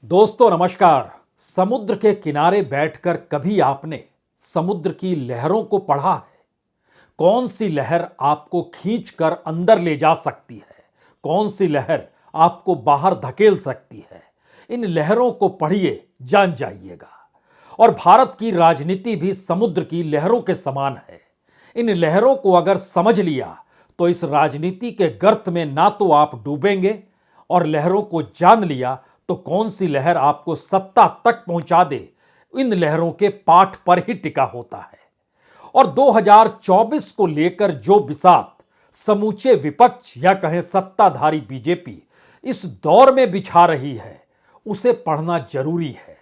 दोस्तों नमस्कार। समुद्र के किनारे बैठकर कभी आपने समुद्र की लहरों को पढ़ा है? कौन सी लहर आपको खींचकर अंदर ले जा सकती है, कौन सी लहर आपको बाहर धकेल सकती है? इन लहरों को पढ़िए, जान जाइएगा। और भारत की राजनीति भी समुद्र की लहरों के समान है। इन लहरों को अगर समझ लिया तो इस राजनीति के गर्त में ना तो आप डूबेंगे, और लहरों को जान लिया तो कौन सी लहर आपको सत्ता तक पहुंचा दे, इन लहरों के पाठ पर ही टिका होता है। और 2024 को लेकर जो बिसात समूचे विपक्ष या कहें सत्ताधारी बीजेपी इस दौर में बिछा रही है, उसे पढ़ना जरूरी है।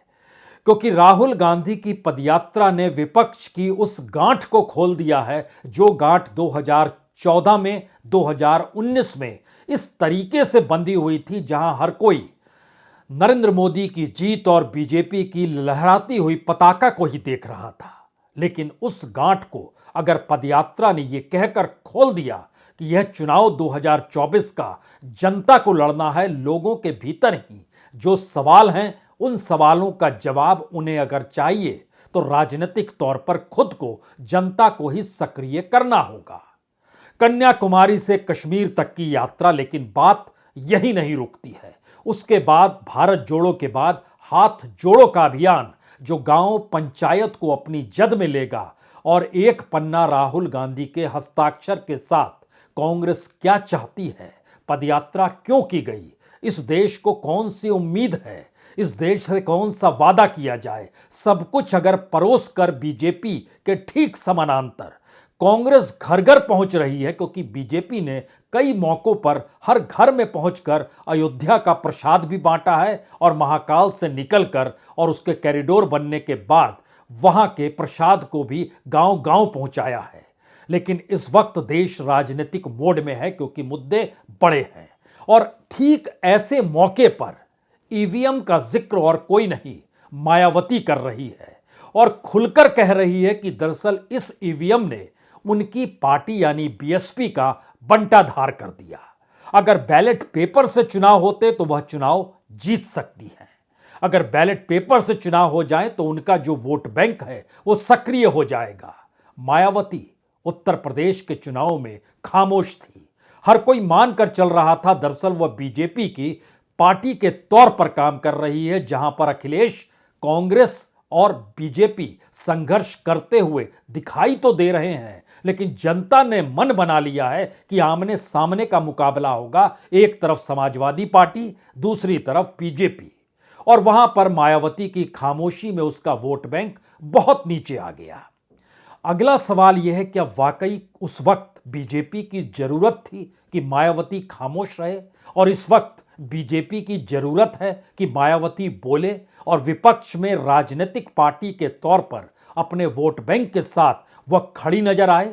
क्योंकि राहुल गांधी की पदयात्रा ने विपक्ष की उस गांठ को खोल दिया है जो गांठ 2014 में, 2019 में इस तरीके से बंधी हुई थी, जहां हर कोई नरेंद्र मोदी की जीत और बीजेपी की लहराती हुई पताका को ही देख रहा था। लेकिन उस गांठ को अगर पदयात्रा ने यह कहकर खोल दिया कि यह चुनाव 2024 का जनता को लड़ना है, लोगों के भीतर ही जो सवाल हैं उन सवालों का जवाब उन्हें अगर चाहिए तो राजनीतिक तौर पर खुद को जनता को ही सक्रिय करना होगा। कन्याकुमारी से कश्मीर तक की यात्रा, लेकिन बात यही नहीं रुकती है। उसके बाद भारत जोड़ो के बाद हाथ जोड़ो का अभियान, जो गांव पंचायत को अपनी जद में लेगा, और एक पन्ना राहुल गांधी के हस्ताक्षर के साथ कांग्रेस क्या चाहती है, पदयात्रा क्यों की गई, इस देश को कौन सी उम्मीद है, इस देश से कौन सा वादा किया जाए, सब कुछ अगर परोस कर बीजेपी के ठीक समानांतर कांग्रेस घर घर पहुंच रही है। क्योंकि बीजेपी ने कई मौकों पर हर घर में पहुंचकर अयोध्या का प्रसाद भी बांटा है, और महाकाल से निकलकर और उसके कॉरिडोर बनने के बाद वहां के प्रसाद को भी गांव गांव पहुंचाया है। लेकिन इस वक्त देश राजनीतिक मोड में है, क्योंकि मुद्दे बड़े हैं। और ठीक ऐसे मौके पर ईवीएम का जिक्र और कोई नहीं, मायावती कर रही है, और खुलकर कह रही है कि दरअसल इस ईवीएम ने उनकी पार्टी यानी बीएसपी का बंटाधार कर दिया। अगर बैलेट पेपर से चुनाव होते तो वह चुनाव जीत सकती हैं। अगर बैलेट पेपर से चुनाव हो जाए तो उनका जो वोट बैंक है वो सक्रिय हो जाएगा। मायावती उत्तर प्रदेश के चुनाव में खामोश थी। हर कोई मानकर चल रहा था दरअसल वह बीजेपी की पार्टी के तौर पर काम कर रही है, जहां पर अखिलेश कांग्रेस और बीजेपी संघर्ष करते हुए दिखाई तो दे रहे हैं, लेकिन जनता ने मन बना लिया है कि आमने सामने का मुकाबला होगा। एक तरफ समाजवादी पार्टी, दूसरी तरफ बीजेपी, और वहां पर मायावती की खामोशी में उसका वोट बैंक बहुत नीचे आ गया। अगला सवाल यह है, क्या वाकई उस वक्त बीजेपी की जरूरत थी कि मायावती खामोश रहे, और इस वक्त बीजेपी की जरूरत है कि मायावती बोले और विपक्ष में राजनीतिक पार्टी के तौर पर अपने वोट बैंक के साथ वह खड़ी नजर आए?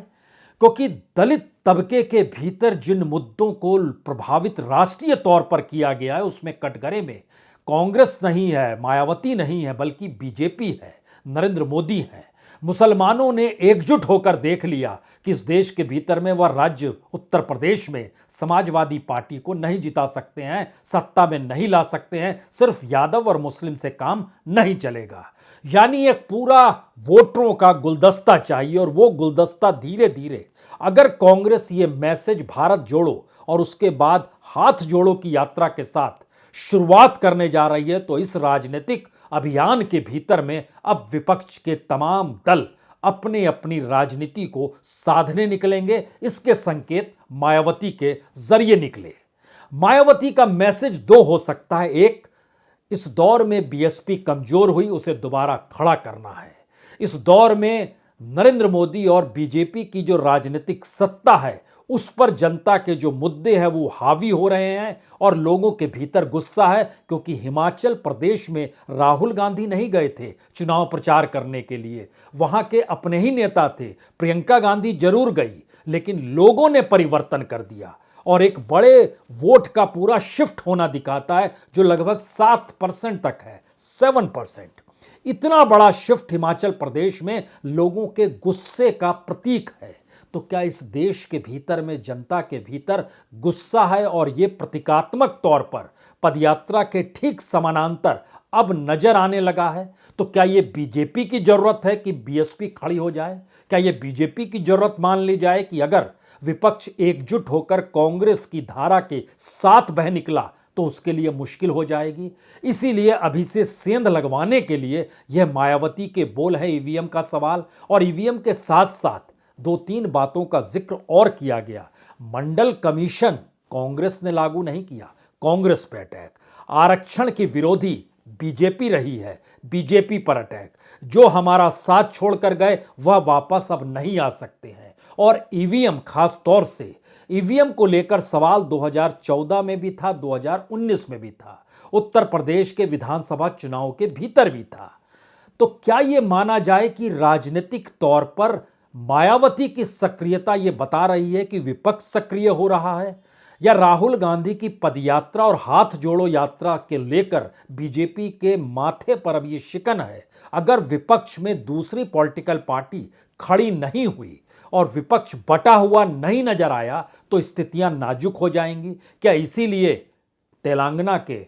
क्योंकि दलित तबके के भीतर जिन मुद्दों को प्रभावित राष्ट्रीय तौर पर किया गया है, उसमें कटघरे में कांग्रेस नहीं है, मायावती नहीं है, बल्कि बीजेपी है, नरेंद्र मोदी है। मुसलमानों ने एकजुट होकर देख लिया कि इस देश के भीतर में वह राज्य उत्तर प्रदेश में समाजवादी पार्टी को नहीं जिता सकते हैं, सत्ता में नहीं ला सकते हैं, सिर्फ यादव और मुस्लिम से काम नहीं चलेगा। यानी एक पूरा वोटरों का गुलदस्ता चाहिए, और वो गुलदस्ता धीरे धीरे अगर कांग्रेस ये मैसेज भारत जोड़ो और उसके बाद हाथ जोड़ो की यात्रा के साथ शुरुआत करने जा रही है, तो इस राजनीतिक अभियान के भीतर में अब विपक्ष के तमाम दल अपनी अपनी राजनीति को साधने निकलेंगे। इसके संकेत मायावती के जरिए निकले। मायावती का मैसेज दो हो सकता है। एक, इस दौर में बीएसपी कमजोर हुई, उसे दोबारा खड़ा करना है। इस दौर में नरेंद्र मोदी और बीजेपी की जो राजनीतिक सत्ता है उस पर जनता के जो मुद्दे हैं वो हावी हो रहे हैं, और लोगों के भीतर गुस्सा है। क्योंकि हिमाचल प्रदेश में राहुल गांधी नहीं गए थे चुनाव प्रचार करने के लिए, वहां के अपने ही नेता थे। प्रियंका गांधी जरूर गई, लेकिन लोगों ने परिवर्तन कर दिया, और एक बड़े वोट का पूरा शिफ्ट होना दिखाता है, जो लगभग 7% तक है, 7%। इतना बड़ा शिफ्ट हिमाचल प्रदेश में लोगों के गुस्से का प्रतीक है। तो क्या इस देश के भीतर में जनता के भीतर गुस्सा है और ये प्रतीकात्मक तौर पर पदयात्रा के ठीक समानांतर अब नजर आने लगा है? तो क्या ये बीजेपी की जरूरत है कि बीएसपी खड़ी हो जाए? क्या ये बीजेपी की जरूरत मान ली जाए कि अगर विपक्ष एकजुट होकर कांग्रेस की धारा के साथ बह निकला तो उसके लिए मुश्किल हो जाएगी? इसीलिए अभी से सेंध लगवाने के लिए यह मायावती के बोल है ईवीएम का सवाल। और ईवीएम के साथ साथ दो तीन बातों का जिक्र और किया गया। मंडल कमीशन कांग्रेस ने लागू नहीं किया, कांग्रेस पे अटैक। आरक्षण की विरोधी बीजेपी रही है, बीजेपी पर अटैक। जो हमारा साथ छोड़कर गए वह वापस अब नहीं आ सकते हैं। और ईवीएम, खास तौर से ईवीएम को लेकर सवाल 2014 में भी था, 2019 में भी था, उत्तर प्रदेश के विधानसभा चुनाव के भीतर भी था। तो क्या यह माना जाए कि राजनीतिक तौर पर मायावती की सक्रियता यह बता रही है कि विपक्ष सक्रिय हो रहा है, या राहुल गांधी की पदयात्रा और हाथ जोड़ो यात्रा के लेकर बीजेपी के माथे पर अब यह शिकन है? अगर विपक्ष में दूसरी पॉलिटिकल पार्टी खड़ी नहीं हुई और विपक्ष बटा हुआ नहीं नजर आया तो स्थितियां नाजुक हो जाएंगी। क्या इसीलिए तेलंगाना के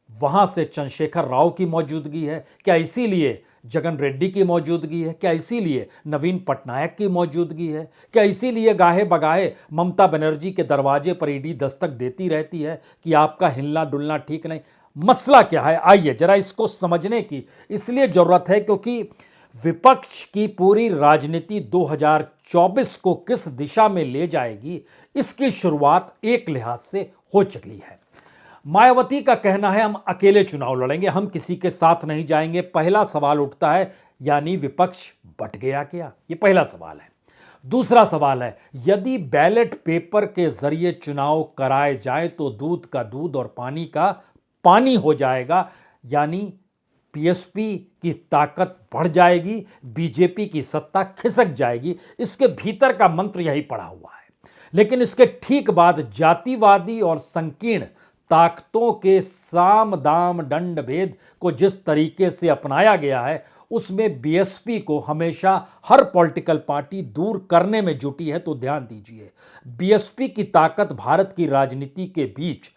वहां से चंद्रशेखर राव की मौजूदगी है? क्या इसीलिए जगन रेड्डी की मौजूदगी है? क्या इसीलिए नवीन पटनायक की मौजूदगी है? क्या इसीलिए गाहे बगाहे ममता बनर्जी के दरवाजे पर ईडी दस्तक देती रहती है कि आपका हिलना डुलना ठीक नहीं? मसला क्या है, आइए जरा इसको समझने की इसलिए जरूरत है क्योंकि विपक्ष की पूरी राजनीति 2024 को किस दिशा में ले जाएगी, इसकी शुरुआत एक लिहाज से हो चुकी है। मायावती का कहना है हम अकेले चुनाव लड़ेंगे, हम किसी के साथ नहीं जाएंगे। पहला सवाल उठता है, यानी विपक्ष बट गया क्या? यह पहला सवाल है। दूसरा सवाल है, यदि बैलेट पेपर के जरिए चुनाव कराए जाए तो दूध का दूध और पानी का पानी हो जाएगा, यानी बीएसपी की ताकत बढ़ जाएगी, बीजेपी की सत्ता खिसक जाएगी। इसके भीतर का मंत्र यही पड़ा हुआ है। लेकिन इसके ठीक बाद जातिवादी और संकीर्ण ताकतों के साम दाम दंड भेद को जिस तरीके से अपनाया गया है उसमें बीएसपी को हमेशा हर पॉलिटिकल पार्टी दूर करने में जुटी है। तो ध्यान दीजिए, बीएसपी की ताकत भारत की राजनीति के बीच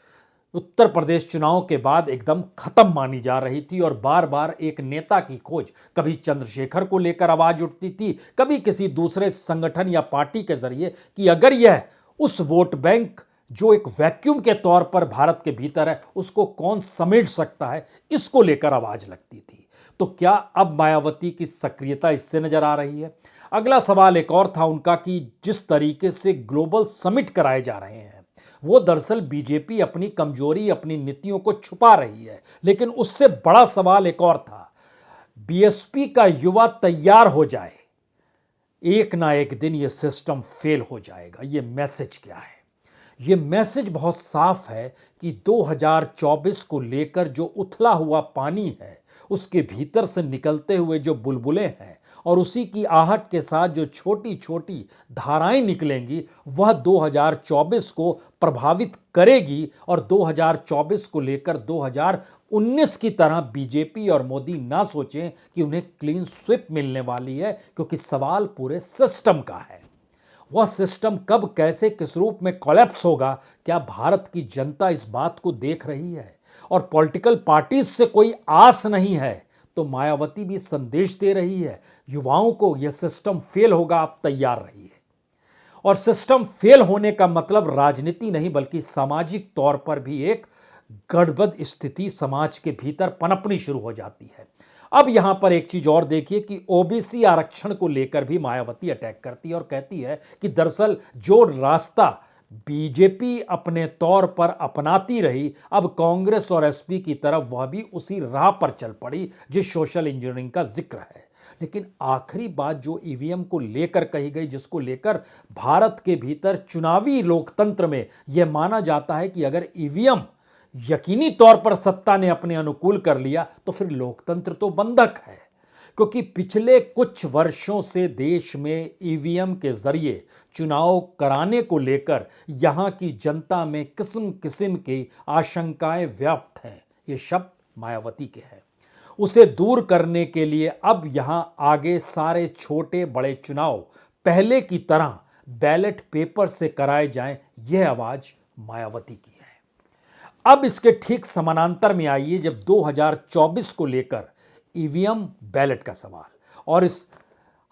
उत्तर प्रदेश चुनाव के बाद एकदम खत्म मानी जा रही थी और बार बार एक नेता की खोज, कभी चंद्रशेखर को लेकर आवाज उठती थी, कभी किसी दूसरे संगठन या पार्टी के जरिए कि अगर यह उस वोट बैंक जो एक वैक्यूम के तौर पर भारत के भीतर है उसको कौन समेट सकता है, इसको लेकर आवाज लगती थी। तो क्या अब मायावती की सक्रियता इससे नजर आ रही है? अगला सवाल एक और था उनका कि जिस तरीके से ग्लोबल समिट कराए जा रहे हैं वो दरअसल बीजेपी अपनी कमजोरी, अपनी नीतियों को छुपा रही है। लेकिन उससे बड़ा सवाल एक और था, बीएसपी का युवा तैयार हो जाए, एक ना एक दिन यह सिस्टम फेल हो जाएगा। यह मैसेज क्या है? यह मैसेज बहुत साफ है कि 2024 को लेकर जो उथला हुआ पानी है उसके भीतर से निकलते हुए जो बुलबुलें हैं और उसी की आहट के साथ जो छोटी छोटी धाराएं निकलेंगी वह 2024 को प्रभावित करेगी। और 2024 को लेकर 2019 की तरह बीजेपी और मोदी ना सोचें कि उन्हें क्लीन स्विप मिलने वाली है, क्योंकि सवाल पूरे सिस्टम का है। वह सिस्टम कब, कैसे, किस रूप में कोलैप्स होगा, क्या भारत की जनता इस बात को देख रही है? और पॉलिटिकल पार्टीज से कोई आस नहीं है तो मायावती भी संदेश दे रही है युवाओं को, यह सिस्टम फेल होगा, आप तैयार रहिए। और सिस्टम फेल होने का मतलब राजनीति नहीं बल्कि सामाजिक तौर पर भी एक गड़बड़ स्थिति समाज के भीतर पनपनी शुरू हो जाती है। अब यहां पर एक चीज और देखिए कि ओबीसी आरक्षण को लेकर भी मायावती अटैक करती है और कहती है कि दरअसल जो रास्ता बीजेपी अपने तौर पर अपनाती रही, अब कांग्रेस और एसपी की तरफ वह भी उसी राह पर चल पड़ी जिस सोशल इंजीनियरिंग का जिक्र है। लेकिन आखिरी बात जो ईवीएम को लेकर कही गई, जिसको लेकर भारत के भीतर चुनावी लोकतंत्र में यह माना जाता है कि अगर ईवीएम यकीनी तौर पर सत्ता ने अपने अनुकूल कर लिया तो फिर लोकतंत्र तो बंधक है। क्योंकि पिछले कुछ वर्षों से देश में ईवीएम के जरिए चुनाव कराने को लेकर यहां की जनता में किस्म किस्म की आशंकाएं व्याप्त हैं। ये शब्द मायावती के हैं। उसे दूर करने के लिए अब यहां आगे सारे छोटे बड़े चुनाव पहले की तरह बैलेट पेपर से कराए जाएं, यह आवाज मायावती की है। अब इसके ठीक समानांतर में आइए जब 2024 को लेकर ईवीएम बैलेट का सवाल, और इस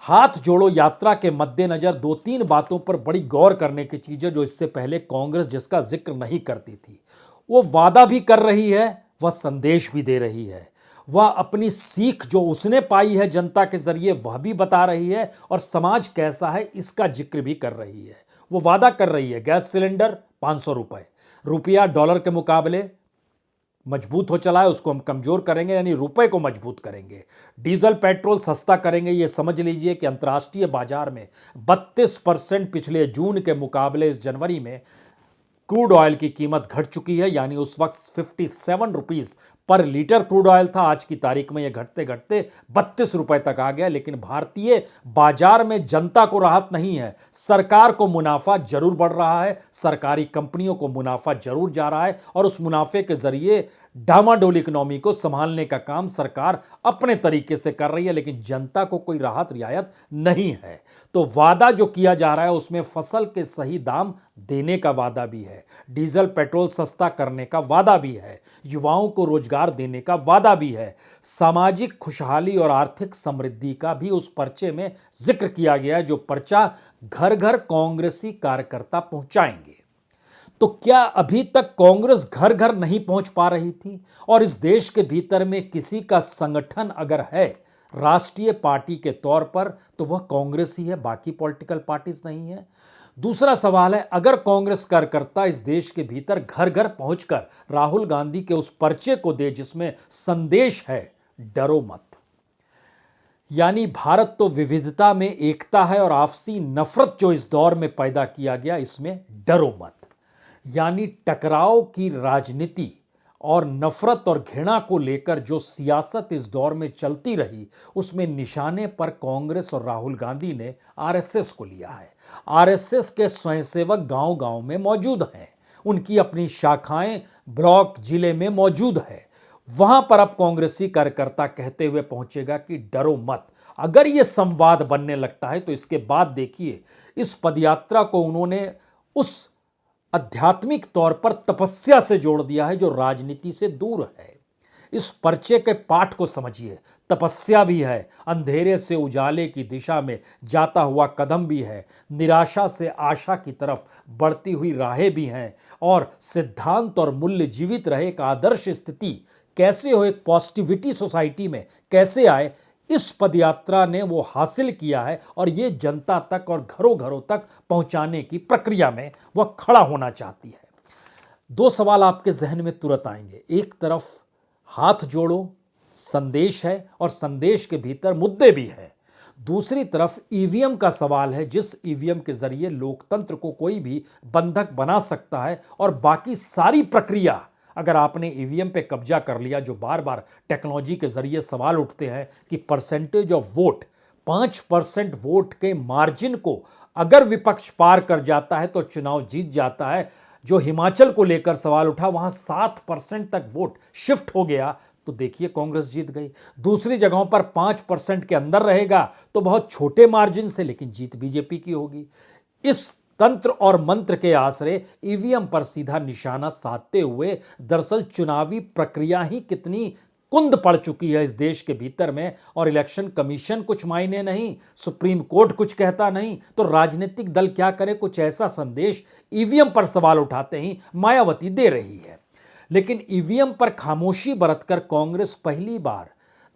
हाथ जोड़ो यात्रा के मद्देनजर दो तीन बातों पर बड़ी गौर करने की चीज है जो इससे पहले कांग्रेस जिसका जिक्र नहीं करती थी। वो वादा भी कर रही है, वह संदेश भी दे रही है, वह अपनी सीख जो उसने पाई है जनता के जरिए वह भी बता रही है, और समाज कैसा है इसका जिक्र भी कर रही है। वो वादा कर रही है गैस सिलेंडर 500 रुपए, रुपया डॉलर के मुकाबले मजबूत हो चला है उसको हम कमजोर करेंगे, यानी रुपए को मजबूत करेंगे। डीजल पेट्रोल सस्ता करेंगे। ये समझ लीजिए कि अंतर्राष्ट्रीय बाजार में 32% पिछले जून के मुकाबले इस जनवरी में क्रूड ऑयल की कीमत घट चुकी है, यानी उस वक्त 57 rupees per litre crude oil था, आज की तारीख में यह घटते घटते 32 रुपए तक आ गया। लेकिन भारतीय बाजार में जनता को राहत नहीं है, सरकार को मुनाफा जरूर बढ़ रहा है, सरकारी कंपनियों को मुनाफा जरूर जा रहा है, और उस मुनाफे के जरिए डामाडोल इकोनॉमी को संभालने का काम सरकार अपने तरीके से कर रही है, लेकिन जनता को कोई राहत रियायत नहीं है। तो वादा जो किया जा रहा है उसमें फसल के सही दाम देने का वादा भी है, डीजल पेट्रोल सस्ता करने का वादा भी है, युवाओं को रोजगार देने का वादा भी है, सामाजिक खुशहाली और आर्थिक समृद्धि का भी उस पर्चे में जिक्र किया गया है, जो पर्चा घर घर कांग्रेसी कार्यकर्ता पहुंचाएंगे। तो क्या अभी तक कांग्रेस घर घर नहीं पहुंच पा रही थी? और इस देश के भीतर में किसी का संगठन अगर है राष्ट्रीय पार्टी के तौर पर तो वह कांग्रेस ही है, बाकी पॉलिटिकल पार्टीज नहीं है। दूसरा सवाल है, अगर कांग्रेस कार्यकर्ता इस देश के भीतर घर घर पहुंचकर राहुल गांधी के उस पर्चे को दे जिसमें संदेश है डरो मत, यानी भारत तो विविधता में एकता है, और आपसी नफरत जो इस दौर में पैदा किया गया इसमें डरो मत, यानी टकराव की राजनीति और नफरत और घृणा को लेकर जो सियासत इस दौर में चलती रही उसमें निशाने पर कांग्रेस और राहुल गांधी ने आरएसएस को लिया है। आरएसएस के स्वयंसेवक गांव गांव में मौजूद हैं, उनकी अपनी शाखाएं ब्लॉक जिले में मौजूद है। वहां पर अब कांग्रेसी कार्यकर्ता कहते हुए पहुंचेगा कि डरो मत। अगर यह संवाद बनने लगता है तो इसके बाद देखिए इस पदयात्रा को उन्होंने उस आध्यात्मिक तौर पर तपस्या से जोड़ दिया है जो राजनीति से दूर है। इस पर्चे के पाठ को समझिए, तपस्या भी है, अंधेरे से उजाले की दिशा में जाता हुआ कदम भी है, निराशा से आशा की तरफ बढ़ती हुई राहें भी हैं, और सिद्धांत और मूल्य जीवित रहे एक आदर्श स्थिति कैसे हो, एक पॉजिटिविटी सोसाइटी में कैसे आए, इस पदयात्रा ने वो हासिल किया है, और ये जनता तक और घरों घरों तक पहुंचाने की प्रक्रिया में वह खड़ा होना चाहती है। दो सवाल आपके जहन में तुरंत आएंगे, एक तरफ हाथ जोड़ो संदेश है और संदेश के भीतर मुद्दे भी हैं, दूसरी तरफ ईवीएम का सवाल है जिस ईवीएम के जरिए लोकतंत्र को कोई भी बंधक बना सकता है, और बाकी सारी प्रक्रिया अगर आपने ईवीएम पे कब्जा कर लिया, जो बार बार टेक्नोलॉजी के जरिए सवाल उठते हैं कि परसेंटेज ऑफ वोट 5% वोट के मार्जिन को अगर विपक्ष पार कर जाता है तो चुनाव जीत जाता है। जो हिमाचल को लेकर सवाल उठा वहां 7% तक वोट शिफ्ट हो गया तो देखिए कांग्रेस जीत गई। दूसरी जगहों पर 5% के अंदर रहेगा तो बहुत छोटे मार्जिन से, लेकिन जीत बीजेपी की होगी। इस तंत्र और मंत्र के आसरे ईवीएम पर सीधा निशाना साधते हुए दरअसल चुनावी प्रक्रिया ही कितनी कुंद पड़ चुकी है इस देश के भीतर में, और इलेक्शन कमीशन कुछ मायने नहीं, सुप्रीम कोर्ट कुछ कहता नहीं, तो राजनीतिक दल क्या करे, कुछ ऐसा संदेश ईवीएम पर सवाल उठाते ही मायावती दे रही है। लेकिन ईवीएम पर खामोशी बरतकर कांग्रेस पहली बार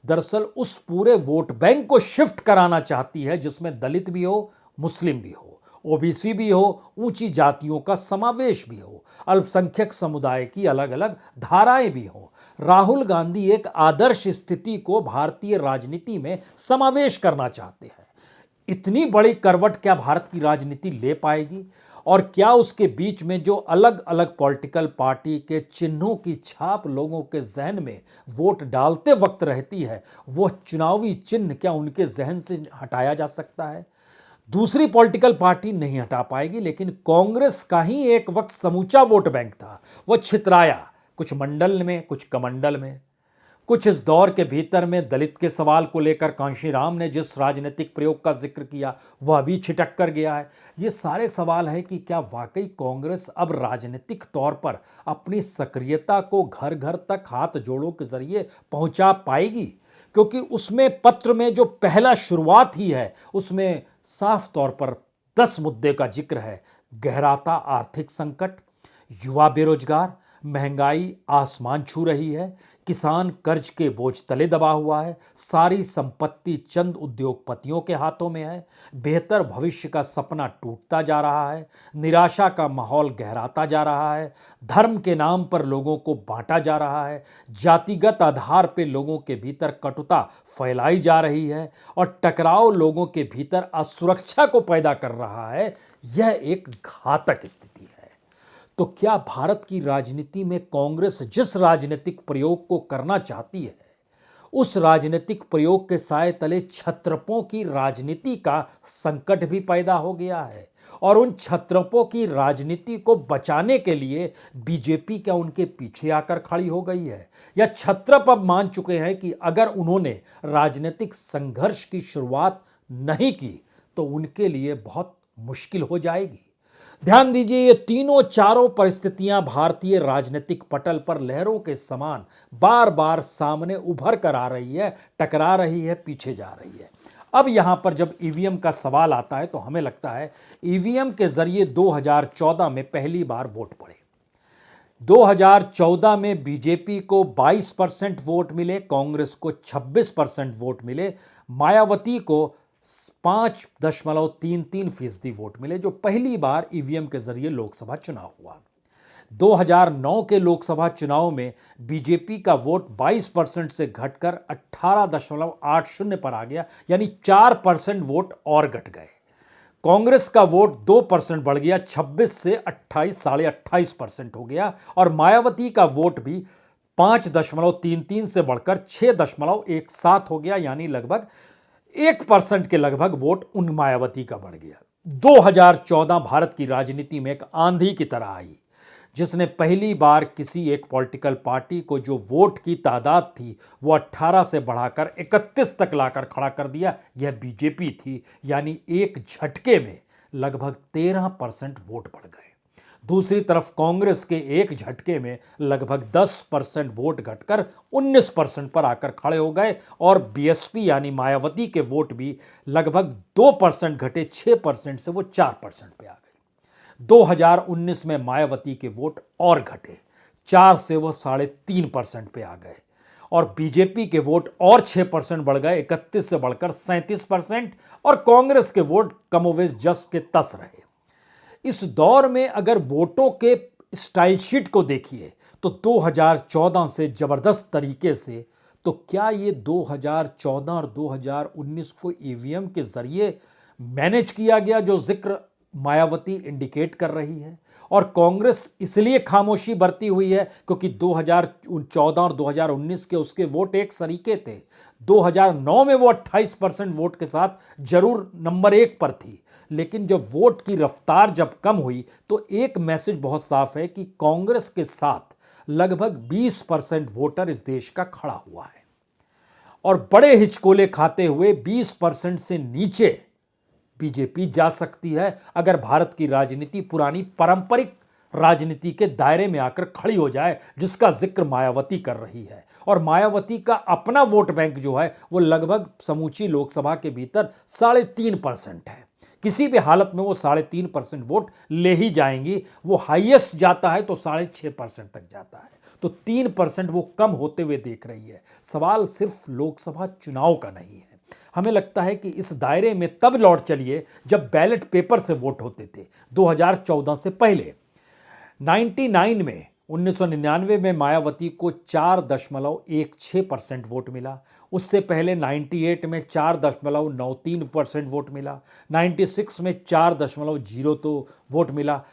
दरअसल उस पूरे वोट बैंक को शिफ्ट कराना चाहती है जिसमें दलित भी हो, मुस्लिम भी हो, ओबीसी भी हो, ऊंची जातियों का समावेश भी हो, अल्पसंख्यक समुदाय की अलग अलग धाराएं भी हो। राहुल गांधी एक आदर्श स्थिति को भारतीय राजनीति में समावेश करना चाहते हैं। इतनी बड़ी करवट क्या भारत की राजनीति ले पाएगी? और क्या उसके बीच में जो अलग अलग पॉलिटिकल पार्टी के चिन्हों की छाप लोगों के जहन में वोट डालते वक्त रहती है, वह चुनावी चिन्ह क्या उनके जहन से हटाया जा सकता है? दूसरी पॉलिटिकल पार्टी नहीं हटा पाएगी, लेकिन कांग्रेस का ही एक वक्त समूचा वोट बैंक था, वह छितराया, कुछ मंडल में कुछ कमंडल में। कुछ इस दौर के भीतर में दलित के सवाल को लेकर कांशीराम ने जिस राजनीतिक प्रयोग का जिक्र किया वह भी छिटक कर गया है। ये सारे सवाल है कि क्या वाकई कांग्रेस अब राजनीतिक तौर पर अपनी सक्रियता को घर घर तक हाथ जोड़ों के जरिए पहुंचा पाएगी, क्योंकि उसमें पत्र में जो पहला शुरुआत ही है उसमें साफ तौर पर 10 मुद्दे का जिक्र है। गहराता आर्थिक संकट, युवा बेरोजगार, महंगाई आसमान छू रही है, किसान कर्ज के बोझ तले दबा हुआ है, सारी संपत्ति चंद उद्योगपतियों के हाथों में है, बेहतर भविष्य का सपना टूटता जा रहा है, निराशा का माहौल गहराता जा रहा है, धर्म के नाम पर लोगों को बांटा जा रहा है, जातिगत आधार पर लोगों के भीतर कटुता फैलाई जा रही है और टकराव लोगों के भीतर असुरक्षा को पैदा कर रहा है। यह एक घातक स्थिति है। तो क्या भारत की राजनीति में कांग्रेस जिस राजनीतिक प्रयोग को करना चाहती है उस राजनीतिक प्रयोग के साए तले छत्रपों की राजनीति का संकट भी पैदा हो गया है, और उन छत्रपों की राजनीति को बचाने के लिए बीजेपी क्या उनके पीछे आकर खड़ी हो गई है, या छत्रप अब मान चुके हैं कि अगर उन्होंने राजनीतिक संघर्ष की शुरुआत नहीं की तो उनके लिए बहुत मुश्किल हो जाएगी। ध्यान दीजिए, ये तीनों चारों परिस्थितियां भारतीय राजनीतिक पटल पर लहरों के समान बार बार सामने उभर कर आ रही है, टकरा रही है, पीछे जा रही है। अब यहां पर जब ईवीएम का सवाल आता है तो हमें लगता है ईवीएम के जरिए 2014 में पहली बार वोट पड़े। 2014 में बीजेपी को 22% वोट मिले, कांग्रेस को 26% वोट मिले, मायावती को 5.33% वोट मिले, जो पहली बार ईवीएम के जरिए लोकसभा चुनाव हुआ। 2009 के लोकसभा चुनाव में बीजेपी का वोट 22% से घटकर 18.80 पर आ गया, यानी 4% वोट और घट गए। कांग्रेस का वोट 2% बढ़ गया, 26 से 28.28% हो गया, और मायावती का वोट भी 5.33 से बढ़कर 6.17 हो गया, यानी लगभग 1% के लगभग वोट उन मायावती का बढ़ गया। 2014 भारत की राजनीति में एक आंधी की तरह आई, जिसने पहली बार किसी एक पॉलिटिकल पार्टी को जो वोट की तादाद थी वो 18 से बढ़ाकर 31 तक लाकर खड़ा कर दिया। यह बीजेपी थी, यानी एक झटके में लगभग 13% वोट बढ़ गए। दूसरी तरफ कांग्रेस के एक झटके में लगभग 10% वोट घटकर 19% पर आकर खड़े हो गए, और बीएसपी यानी मायावती के वोट भी लगभग 2% घटे, 6% से वो 4% पे आ गए। 2019 में मायावती के वोट और घटे, 4 से वो 3.5% पे आ गए, और बीजेपी के वोट और 6% बढ़ गए, 31 से बढ़कर 37%, और कांग्रेस के वोट कमोवेश जस के तस रहे। इस दौर में अगर वोटों के स्टाइल शीट को देखिए तो 2014 से जबरदस्त तरीके से, तो क्या ये 2014 और 2019 को ईवीएम के जरिए मैनेज किया गया जो जिक्र मायावती इंडिकेट कर रही है, और कांग्रेस इसलिए खामोशी बरती हुई है क्योंकि 2014 और 2019 के उसके वोट एक सरीके थे। 2009 में वो 28% वोट के साथ जरूर नंबर 1 पर थी, लेकिन जब वोट की रफ्तार जब कम हुई तो एक मैसेज बहुत साफ है कि कांग्रेस के साथ लगभग 20% वोटर इस देश का खड़ा हुआ है, और बड़े हिचकोले खाते हुए 20% से नीचे बीजेपी जा सकती है अगर भारत की राजनीति पुरानी पारंपरिक राजनीति के दायरे में आकर खड़ी हो जाए, जिसका जिक्र मायावती कर रही है। और मायावती का अपना वोट बैंक जो है वो लगभग समूची लोकसभा के भीतर 3.5% है। किसी भी हालत में वो 3.5% वोट ले ही जाएंगी। वो हाईएस्ट जाता है तो 6.5% तक जाता है, तो 3% वो कम होते हुए देख रही है। सवाल सिर्फ लोकसभा चुनाव का नहीं है। हमें लगता है कि इस दायरे में तब लौट चलिए जब बैलेट पेपर से वोट होते थे 2014 से पहले। 1999 में मायावती को 4.16% वोट मिला। उससे पहले 98 में 4.93% वोट मिला। 96 में 4.02 वोट मिला।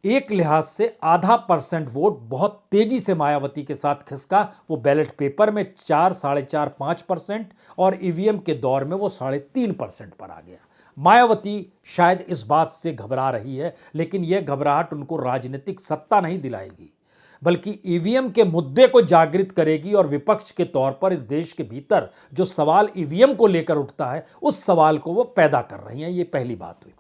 एक लिहाज से आधा % वोट बहुत तेजी से मायावती के साथ खिसका। वो बैलेट पेपर में 4, 4.5, 5%, और ईवीएम के दौर में वो 3.5% पर आ गया। मायावती शायद इस बात से घबरा रही है, लेकिन यह घबराहट उनको राजनीतिक सत्ता नहीं दिलाएगी। बल्कि ईवीएम के मुद्दे को जागृत करेगी और विपक्ष के तौर पर इस देश के भीतर जो सवाल ईवीएम को लेकर उठता है उस सवाल को वो पैदा कर रही हैं। ये पहली बात हुई।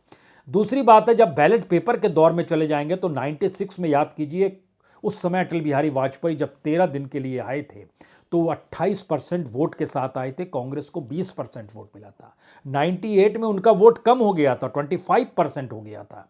दूसरी बात है, जब बैलेट पेपर के दौर में चले जाएंगे तो 96 में याद कीजिए, उस समय अटल बिहारी वाजपेयी जब 13 दिन के लिए आए थे तो 28% वोट के साथ आए थे, कांग्रेस को 20% वोट मिला था। 98 में उनका वोट कम हो गया था, 25% हो गया था,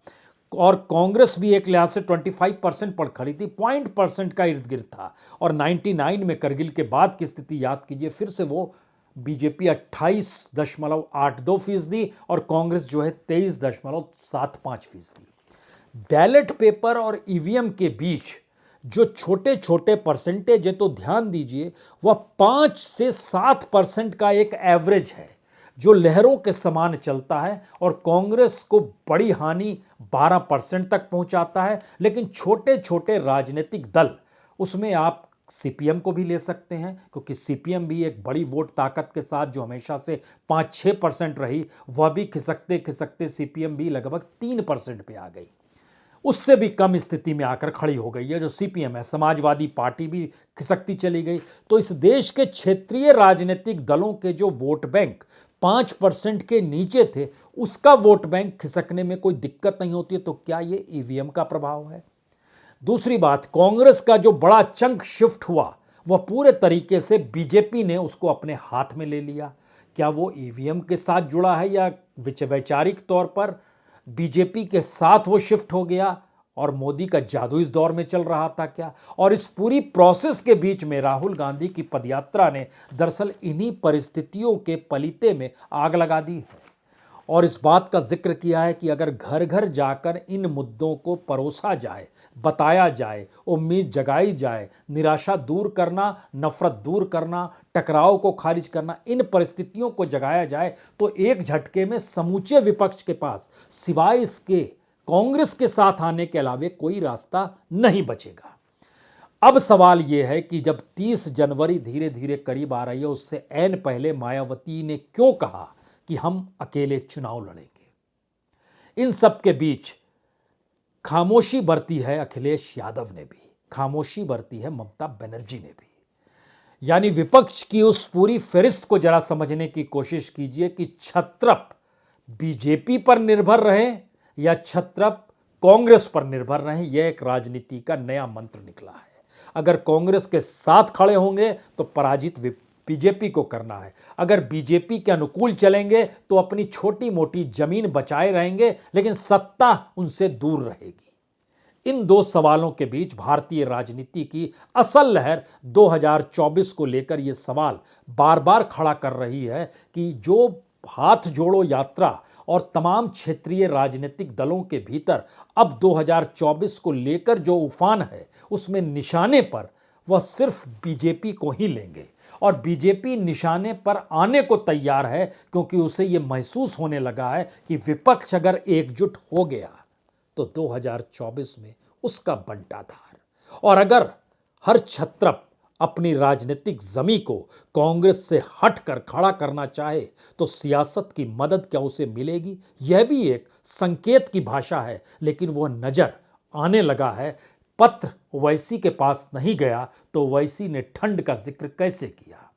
और कांग्रेस भी एक लिहाज से 25% पर खड़ी थी, 0.% का इर्द गिर्द था। और 99 में करगिल के बाद की स्थिति याद कीजिए, फिर से वो बीजेपी 28.82% और कांग्रेस जो है 23.75%। बैलेट पेपर और ईवीएम के बीच जो छोटे छोटे परसेंटेज है, तो ध्यान दीजिए, वह 5 से 7% का एक एवरेज है जो लहरों के समान चलता है और कांग्रेस को बड़ी हानि 12% तक पहुंचाता है। लेकिन छोटे छोटे राजनीतिक दल, उसमें आप सीपीएम को भी ले सकते हैं, क्योंकि सीपीएम भी एक बड़ी वोट ताकत के साथ जो हमेशा से 5-6% रही, वह भी खिसकते खिसकते सीपीएम भी लगभग 3% पे आ गई। उससे भी कम स्थिति में आकर खड़ी हो गई है जो सीपीएम है। समाजवादी पार्टी भी खिसकती चली गई। तो इस देश के क्षेत्रीय राजनीतिक दलों के जो वोट बैंक 5% के नीचे थे, उसका वोट बैंक खिसकने में कोई दिक्कत नहीं होती है। तो क्या ये ईवीएम का प्रभाव है? दूसरी बात, कांग्रेस का जो बड़ा चंक शिफ्ट हुआ वह पूरे तरीके से बीजेपी ने उसको अपने हाथ में ले लिया। क्या वो ईवीएम के साथ जुड़ा है या वैचारिक तौर पर बीजेपी के साथ वो शिफ्ट हो गया और मोदी का जादू इस दौर में चल रहा था क्या? और इस पूरी प्रोसेस के बीच में राहुल गांधी की पदयात्रा ने दरअसल इन्हीं परिस्थितियों के पलीते में आग लगा दी है और इस बात का जिक्र किया है कि अगर घर घर जाकर इन मुद्दों को परोसा जाए, बताया जाए, उम्मीद जगाई जाए, निराशा दूर करना, नफरत दूर करना, टकराव को खारिज करना, इन परिस्थितियों को जगाया जाए, तो एक झटके में समूचे विपक्ष के पास सिवाय इसके कांग्रेस के साथ आने के अलावे कोई रास्ता नहीं बचेगा। अब सवाल यह है कि जब 30 जनवरी धीरे धीरे करीब आ रही है, उससे ऐन पहले मायावती ने क्यों कहा कि हम अकेले चुनाव लड़ेंगे? इन सब के बीच खामोशी बरती है अखिलेश यादव ने भी, खामोशी बरती है ममता बनर्जी ने भी। यानी विपक्ष की उस पूरी फहरिस्त को जरा समझने की कोशिश कीजिए कि छत्रप बीजेपी पर निर्भर रहे या छत्रप कांग्रेस पर निर्भर रहे। यह एक राजनीति का नया मंत्र निकला है। अगर कांग्रेस के साथ खड़े होंगे तो पराजित बीजेपी को करना है, अगर बीजेपी के अनुकूल चलेंगे तो अपनी छोटी मोटी जमीन बचाए रहेंगे, लेकिन सत्ता उनसे दूर रहेगी। इन दो सवालों के बीच भारतीय राजनीति की असल लहर 2024 को लेकर यह सवाल बार बार खड़ा कर रही है कि जो हाथ जोड़ो यात्रा और तमाम क्षेत्रीय राजनीतिक दलों के भीतर अब 2024 को लेकर जो उफान है, उसमें निशाने पर वह सिर्फ बीजेपी को ही लेंगे और बीजेपी निशाने पर आने को तैयार है, क्योंकि उसे यह महसूस होने लगा है कि विपक्ष अगर एकजुट हो गया तो 2024 में उसका बंटाधार। और अगर हर छत्रप अपनी राजनीतिक जमी को कांग्रेस से हटकर खड़ा करना चाहे तो सियासत की मदद क्या उसे मिलेगी? यह भी एक संकेत की भाषा है, लेकिन वह नजर आने लगा है। पत्र ओवैसी के पास नहीं गया तो ओवैसी ने ठंड का जिक्र कैसे किया?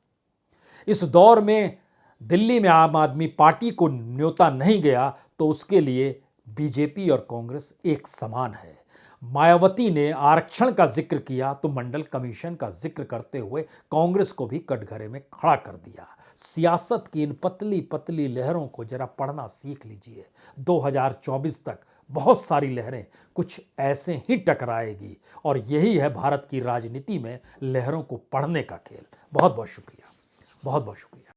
इस दौर में दिल्ली में आम आदमी पार्टी को न्योता नहीं गया तो उसके लिए बीजेपी और कांग्रेस एक समान है। मायावती ने आरक्षण का जिक्र किया तो मंडल कमीशन का जिक्र करते हुए कांग्रेस को भी कटघरे में खड़ा कर दिया। सियासत की इन पतली पतली लहरों को जरा पढ़ना सीख लीजिए। 2024 तक बहुत सारी लहरें कुछ ऐसे ही टकराएगी और यही है भारत की राजनीति में लहरों को पढ़ने का खेल। बहुत बहुत शुक्रिया, बहुत बहुत शुक्रिया।